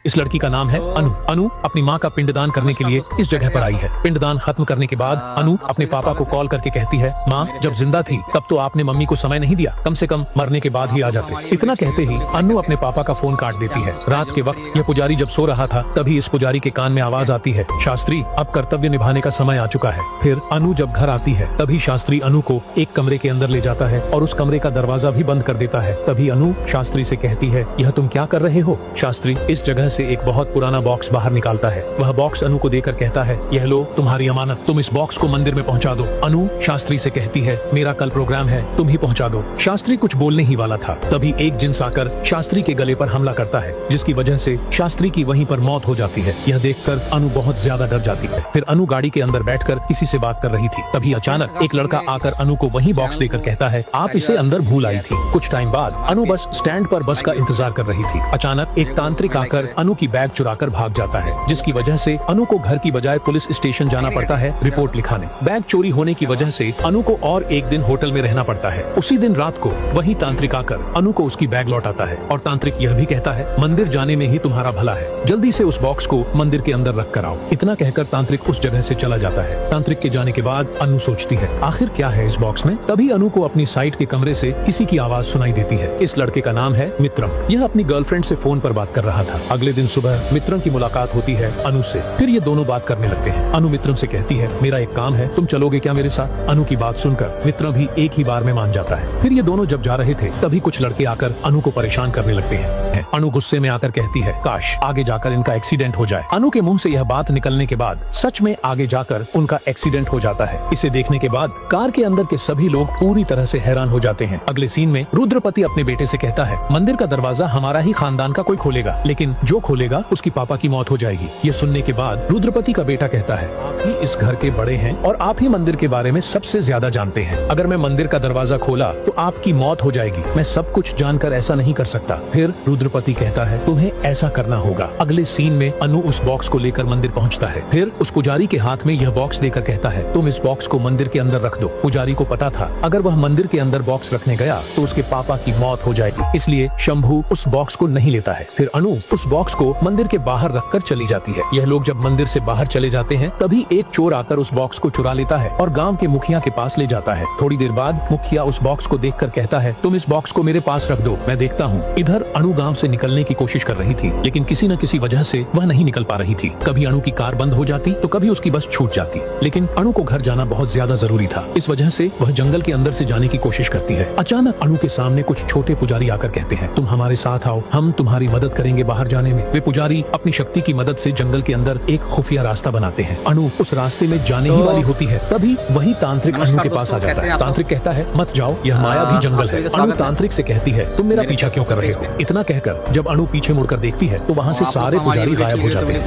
इस लड़की का नाम है अनु। अनु अपनी माँ का पिंडदान करने के लिए इस जगह पर आई है। पिंडदान खत्म करने के बाद अनु अपने पापा को कॉल करके कहती है, माँ जब जिंदा थी तब तो आपने मम्मी को समय नहीं दिया, कम से कम मरने के बाद ही आ जाते। इतना कहते ही अनु अपने पापा का फोन काट देती है। रात के वक्त यह पुजारी जब सो रहा था तभी इस पुजारी के कान में आवाज आती है, शास्त्री अब कर्तव्य निभाने का समय आ चुका है। फिर अनु जब घर आती है तभी शास्त्री अनु को एक कमरे के अंदर ले जाता है और उस कमरे का दरवाजा भी बंद कर देता है। तभी अनु शास्त्री से कहती है, यह तुम क्या कर रहे हो? शास्त्री इस जगह से एक बहुत पुराना बॉक्स बाहर निकालता है। वह बॉक्स अनु को देकर कहता है, यह लो तुम्हारी अमानत, तुम इस बॉक्स को मंदिर में पहुंचा दो। अनु शास्त्री से कहती है, मेरा कल प्रोग्राम है, तुम ही पहुंचा दो। शास्त्री कुछ बोलने ही वाला था तभी एक जिन्स आकर शास्त्री के गले पर हमला करता है, जिसकी वजह से शास्त्री की वहीं पर मौत हो जाती है। यह देखकर अनु बहुत ज्यादा डर जाती है। फिर अनु गाड़ी के अंदर बैठकर किसी से बात कर रही थी। तभी अचानक एक लड़का आकर अनु को वही बॉक्स देकर कहता है, आप इसे अंदर भूल आई थी। कुछ टाइम बाद अनु बस स्टैंड पर बस का इंतजार कर रही थी। अचानक एक तांत्रिक आकर अनु की बैग चुराकर भाग जाता है, जिसकी वजह से अनु को घर की बजाय पुलिस स्टेशन जाना पड़ता है रिपोर्ट लिखाने। बैग चोरी होने की वजह से अनु को और एक दिन होटल में रहना पड़ता है। उसी दिन रात को वही तांत्रिक आकर अनु को उसकी बैग लौटाता है और तांत्रिक यह भी कहता है, मंदिर जाने में ही तुम्हारा भला है, जल्दी से उस बॉक्स को मंदिर के अंदर रख कर आओ। इतना कहकर तांत्रिक उस जगह से चला जाता है। तांत्रिक के जाने के बाद अनु सोचती है, आखिर क्या है इस बॉक्स में? तभी अनु को अपनी साइड के कमरे से किसी की आवाज सुनाई देती है। इस लड़के का नाम है मित्रम। यह अपनी गर्लफ्रेंड से फोन पर बात कर रहा था। अगले दिन सुबह मित्रम की मुलाकात होती है अनु से। फिर ये दोनों बात करने लगते हैं। अनु मित्रम से कहती है, मेरा एक काम है, तुम चलोगे क्या मेरे साथ? अनु की बात सुनकर मित्रम भी एक ही बार में मान जाता है। फिर ये दोनों जब जा रहे थे तभी कुछ लड़के आकर अनु को परेशान करने लगते हैं। अनु गुस्से में आकर कहती है, काश आगे जाकर इनका एक्सीडेंट हो जाए। अनु के मुंह से यह बात निकलने के बाद सच में आगे जाकर उनका एक्सीडेंट हो जाता है। इसे देखने के बाद कार के अंदर के सभी लोग पूरी तरह से हैरान हो जाते हैं। अगले सीन में रुद्रपति अपने बेटे से कहता है, मंदिर का दरवाजा हमारा ही खानदान का कोई खोलेगा, लेकिन जो खोलेगा उसकी पापा की मौत हो जाएगी। ये सुनने के बाद रुद्रपति का बेटा कहता है, आप ही इस घर के बड़े हैं और आप ही मंदिर के बारे में सबसे ज्यादा जानते हैं। अगर मैं मंदिर का दरवाजा खोला तो आपकी मौत हो जाएगी। मैं सब कुछ जानकर ऐसा नहीं कर सकता। फिर रुद्रपति कहता है, तुम्हें ऐसा करना होगा। अगले सीन में अनु उस बॉक्स को लेकर मंदिर पहुंचता है। फिर उस पुजारी के हाथ में यह बॉक्स देकर कहता है, तुम इस बॉक्स को मंदिर के अंदर रख दो। पुजारी को पता था अगर वह मंदिर के अंदर बॉक्स रखने गया तो उसके पापा की मौत हो जाएगी, इसलिए शंभू उस बॉक्स को नहीं लेता है। फिर अनु उस बॉक्स को मंदिर के बाहर रखकर चली जाती है। यह लोग जब मंदिर से बाहर चले जाते हैं तभी एक चोर आकर उस बॉक्स को चुरा लेता है और गांव के मुखिया के पास ले जाता है। थोड़ी देर बाद मुखिया उस बॉक्स को देखकर कहता है, तुम इस बॉक्स को मेरे पास रख दो, मैं देखता हूँ। इधर अनु गाँव से निकलने की कोशिश कर रही थी, लेकिन किसी न किसी वजह से वह नहीं निकल पा रही थी। कभी अनु की कार बंद हो जाती तो कभी उसकी बस छूट जाती, लेकिन अनु को घर जाना बहुत ज्यादा जरूरी था। इस वजह से वह जंगल के अंदर से जाने की कोशिश करती है। अचानक अनु के सामने कुछ छोटे पुजारी आकर कहते हैं, तुम हमारे साथ आओ, हम तुम्हारी मदद करेंगे बाहर जाने में। वे पुजारी अपनी शक्ति की मदद से जंगल के अंदर एक खुफिया रास्ता बनाते हैं। अनु उस रास्ते में जाने ही वाली होती है, तभी वही तांत्रिक अनु के पास आ जाता है। तांत्रिक कहता है, मत जाओ, यह माया भी जंगल है। अनु तांत्रिक से कहती है, तुम मेरा पीछा क्यों कर रहे हो? इतना कहकर जब अनु पीछे मुड़कर देखती है तो वहाँ से सारे पुजारी गायब हो जाते हैं।